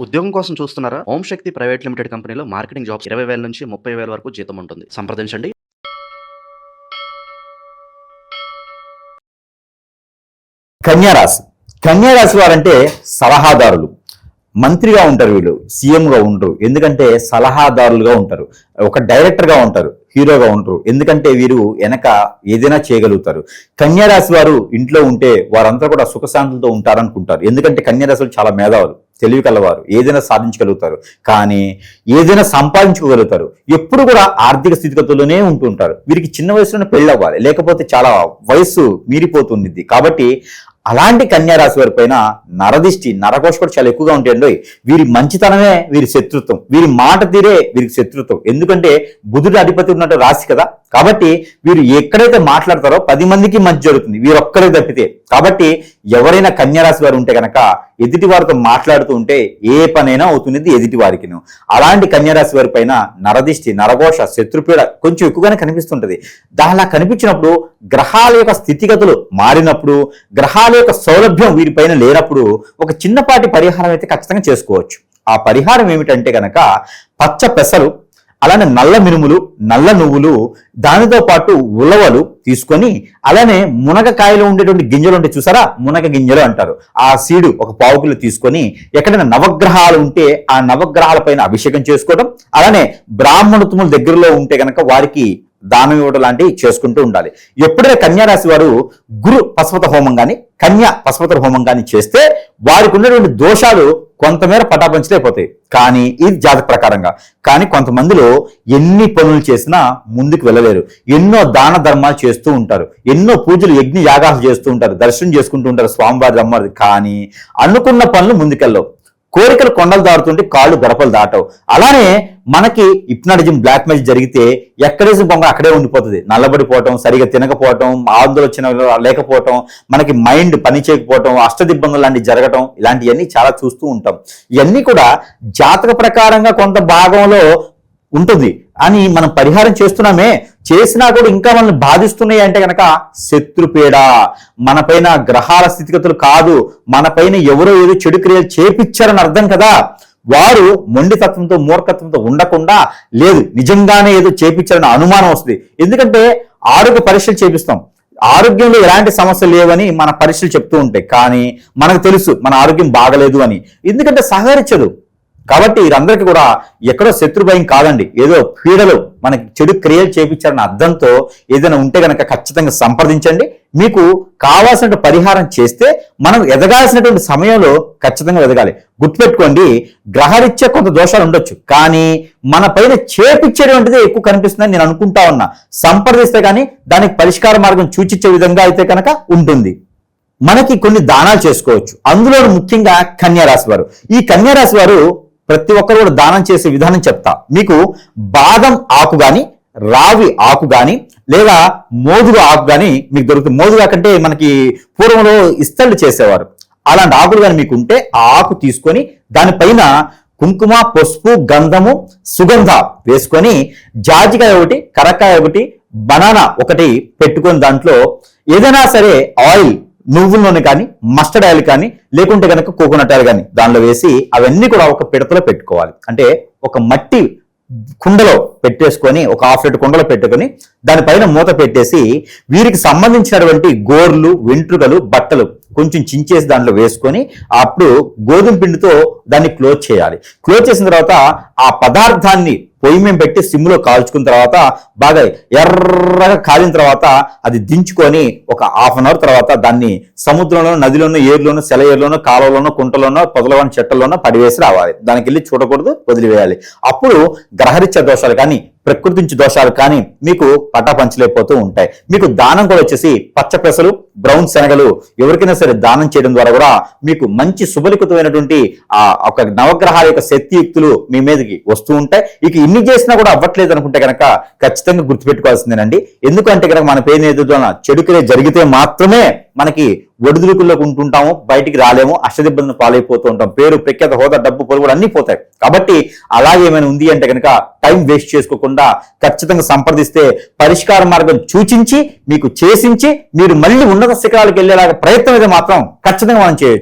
ఉద్యోగం కోసం చూస్తున్నారా? ఓం శక్తి ప్రైవేట్ లిమిటెడ్ కంపెనీలో మార్కెటింగ్ జాబ్స్ 20,000 నుంచి 30,000 వరకు జీతం ఉంటుంది. సంప్రదించండి. కన్యారాశి. కన్యారాశి వారంటే సలహాదారులు. మంత్రిగా ఉంటారు, వీళ్ళు సీఎంగా ఉండరు, ఎందుకంటే సలహాదారులుగా ఉంటారు. ఒక డైరెక్టర్గా ఉంటారు, హీరోగా ఉంటారు, ఎందుకంటే వీరు వెనక ఏదైనా చేయగలుగుతారు. కన్యారాశి వారు ఇంట్లో ఉంటే వారంతా కూడా సుఖశాంతులతో ఉంటారనుకుంటారు, ఎందుకంటే కన్యారాశులు చాలా మేధావులు, తెలివి కలవారు, ఏదైనా సాధించగలుగుతారు, కానీ ఏదైనా సంపాదించుకోగలుగుతారు. ఎప్పుడు కూడా ఆర్థిక స్థితిగతుల్లోనే ఉంటుంటారు. వీరికి చిన్న వయసులోనే పెళ్ళి అవ్వాలి, లేకపోతే చాలా వయసు మీరిపోతుంది. కాబట్టి అలాంటి కన్యారాశి వారి పైన నరదిష్టి, నరకోశ కూడా చాలా ఎక్కువగా ఉంటాయండి. వీరి మంచితనమే వీరి శత్రుత్వం, వీరి మాట తీరే వీరికి శత్రుత్వం. ఎందుకంటే బుధుడు అధిపతి ఉన్నట్టు రాశి కదా, కాబట్టి వీరు ఎక్కడైతే మాట్లాడతారో 10 మందికి మంచి జరుగుతుంది, వీరు ఒక్కరే తప్పితే. కాబట్టి ఎవరైనా కన్యారాశి వారు ఉంటే కనుక ఎదుటి వారితో మాట్లాడుతూ ఉంటే ఏ పనైనా అవుతుంది ఎదుటి వారికి. అలాంటి కన్యారాశి వారి పైన నరదిష్టి, నరఘోష, శత్రుపీడ కొంచెం ఎక్కువగానే కనిపిస్తుంటది. దానిలా కనిపించినప్పుడు గ్రహాల యొక్క స్థితిగతులు మారినప్పుడు, గ్రహాల యొక్క సౌలభ్యం వీరిపైన లేనప్పుడు ఒక చిన్నపాటి పరిహారం అయితే ఖచ్చితంగా చేసుకోవచ్చు. ఆ పరిహారం ఏమిటంటే కనుక పచ్చ పెసలు, అలానే నల్ల మినుములు, నల్ల నువ్వులు, దానితో పాటు ఉలవలు తీసుకొని, అలానే మునగకాయలో ఉండేటువంటి గింజలు ఉంటే చూసారా, మునగ గింజలు అంటారు, ఆ సీడు ఒక 1/4 కిలో తీసుకొని ఎక్కడైనా నవగ్రహాలు ఉంటే ఆ నవగ్రహాల పైన అభిషేకం చేసుకోవడం, అలానే బ్రాహ్మణోత్తముల దగ్గరలో ఉంటే కనుక వారికి దానం ఇవ్వడం లాంటివి చేసుకుంటూ ఉండాలి. ఎప్పుడైనా కన్యారాశి వారు గురు పశుపత హోమం కానీ కన్యా పశుపత హోమం కానీ చేస్తే వారికి ఉన్నటువంటి దోషాలు కొంతమేర పటాపంచలైపోతాయి. కానీ ఇది జాతక ప్రకారంగా. కానీ కొంతమందిలో ఎన్ని పనులు చేసినా ముందుకు వెళ్ళలేరు. ఎన్నో దాన ధర్మాలు చేస్తూ ఉంటారు, ఎన్నో పూజలు యజ్ఞ యాగాలు చేస్తూ ఉంటారు, దర్శనం చేసుకుంటూ ఉంటారు స్వామివారి అమ్మవారి, కానీ అనుకున్న పనులు ముందుకెళ్ళవు. కోరికలు కొండలు దాటుతుంటే కాళ్ళు గడపలు దాటవు. అలానే మనకి హిప్నాటిజం, బ్లాక్ మ్యాజిక్ జరిగితే ఎక్కడేసి పొంగ అక్కడే ఉండిపోతుంది. నల్లబడిపోవటం, సరిగా తినకపోవటం, ఆందోళన లేకపోవటం, మనకి మైండ్ పని చేయకపోవటం, అష్టదిబ్బందులు లాంటివి జరగటం, ఇలాంటివన్నీ చాలా చూస్తూ ఉంటాం. ఇవన్నీ కూడా జాతక ప్రకారంగా కొంత భాగంలో ఉంటుంది అని మనం పరిహారం చేస్తున్నామే, చేసినా కూడా ఇంకా మనల్ని బాధిస్తున్నాయి అంటే కనుక శత్రుపీడ. మన పైన గ్రహాల స్థితిగతులు కాదు, మన పైన ఎవరో ఏదో చెడు క్రియలు చేపించారని అర్థం కదా. వారు మొండితత్వంతో, మూర్ఖత్వంతో ఉండకుండా, లేదు నిజంగానే ఏదో చేపించారని అనుమానం వస్తుంది. ఎందుకంటే ఆరోగ్య పరీక్షలు చేపిస్తాం, ఆరోగ్యంలో ఎలాంటి సమస్యలు లేవని మన పరీక్షలు చెప్తూ ఉంటాయి, కానీ మనకు తెలుసు మన ఆరోగ్యం బాగలేదు అని, ఎందుకంటే సహకరించదు. కాబట్టి వీరందరికీ కూడా ఎక్కడో శత్రుభయం కాదండి, ఏదో పీడలు మనకి చెడు క్రియలు చేపించారన్న అర్థంతో ఏదైనా ఉంటే కనుక ఖచ్చితంగా సంప్రదించండి. మీకు కావాల్సిన పరిహారం చేస్తే మనం ఎదగాల్సినటువంటి సమయంలో ఖచ్చితంగా ఎదగాలి. గుర్తుపెట్టుకోండి, గ్రహరీత్యా కొంత దోషాలు ఉండొచ్చు, కానీ మన పైన చేపించేటువంటిది ఎక్కువ కనిపిస్తుందని నేను అనుకుంటా ఉన్నా. సంప్రదిస్తే కానీ దానికి పరిష్కార మార్గం సూచించే విధంగా అయితే కనుక ఉంటుంది. మనకి కొన్ని దానాలు చేసుకోవచ్చు, అందులో ముఖ్యంగా కన్యారాశి వారు. ఈ కన్యారాశి వారు ప్రతి ఒక్కరు కూడా దానం చేసే విధానం చెప్తా. మీకు బాదం ఆకు గాని, రావి ఆకు గాని, లేదా మోదుగు ఆకు గాని మీకు దొరుకుతుంది. మోదుగా కంటే మనకి పూర్వంలో ఇస్తళ్ళు చేసేవారు. అలాంటి ఆకులు కానీ మీకు ఉంటే ఆ ఆకు తీసుకొని దానిపైన కుంకుమ, పసుపు, గంధము, సుగంధ వేసుకొని జాజికాయ ఒకటి, కరక్కాయ ఒకటి, బనానా ఒకటి పెట్టుకొని దాంట్లో ఏదైనా సరే ఆయిల్, నువ్వుల నూనె కానీ, మస్టర్డ్ ఆయిల్ కానీ, లేకుంటే కనుక కోకోనట్ ఆయిల్ కానీ దానిలో వేసి అవన్నీ కూడా ఒక పిడతలో పెట్టుకోవాలి. అంటే ఒక మట్టి కుండలో పెట్టేసుకొని, ఒక 1/2 లీటర్ కుండలో పెట్టుకొని దానిపైన మూత పెట్టేసి వీరికి సంబంధించినటువంటి గోర్లు, వెంట్రుకలు, బట్టలు కొంచెం చించేసి దాంట్లో వేసుకొని అప్పుడు గోధుమ పిండితో దాన్ని క్లోజ్ చేయాలి. క్లోజ్ చేసిన తర్వాత ఆ పదార్థాన్ని పొయ్యి మీద పెట్టి సిమ్లో కాల్చుకున్న తర్వాత బాగా ఎర్రగా కాలిన తర్వాత అది దించుకొని ఒక 1/2 అవర్ తర్వాత దాన్ని సముద్రంలోనో, నదిలోనో, ఏరులోనో, సెలయేరులోనో, కాలువలోనో, కుంటలోనో, పొదలలోనో, చెట్టల్లోనో పడివేసి రావాలి. దానికి వెళ్ళి చూడకూడదు, వదిలివేయాలి. అప్పుడు గ్రహరీత్యా దోషాలు కానీ, ప్రకృతి నుంచి దోషాలు కానీ మీకు పటాపంచలేకపోతూ ఉంటాయి. మీకు దానం కూడా వచ్చేసి పచ్చ పెసలు, బ్రౌన్ శనగలు ఎవరికైనా సరే దానం చేయడం ద్వారా కూడా మీకు మంచి శుభలిఖితమైనటువంటి ఒక నవగ్రహాల యొక్క శక్తియుక్తులు మీ మీదకి వస్తూ ఉంటాయి. ఇక ఇన్ని చేసినా కూడా అవ్వట్లేదు అనుకుంటే కనుక ఖచ్చితంగా గుర్తుపెట్టుకోవాల్సిందేనండి. ఎందుకంటే కనుక మన పేరు ఎదుగుతున్న చెడు క్రియ జరిగితే మాత్రమే మనకి ఒడిదుడుకుల్లోకి ఉంటుంటాము, బయటికి రాలేము, అష్టదిబ్బందులు పాలైపోతూ ఉంటాం. పేరు, ప్రఖ్యాత, హోదా, డబ్బు, పొరుగుడు అన్ని పోతాయి. కాబట్టి అలాగే ఏమైనా ఉంది అంటే కనుక టైం వేస్ట్ చేసుకోకుండా ఖచ్చితంగా సంప్రదిస్తే పరిష్కార మార్గం సూచించి మీకు చేసించి మీరు మళ్ళీ ఉన్నత శిఖరాలకు వెళ్ళేలాగా ప్రయత్నం అయితే మాత్రం ఖచ్చితంగా మనం చేయొచ్చు.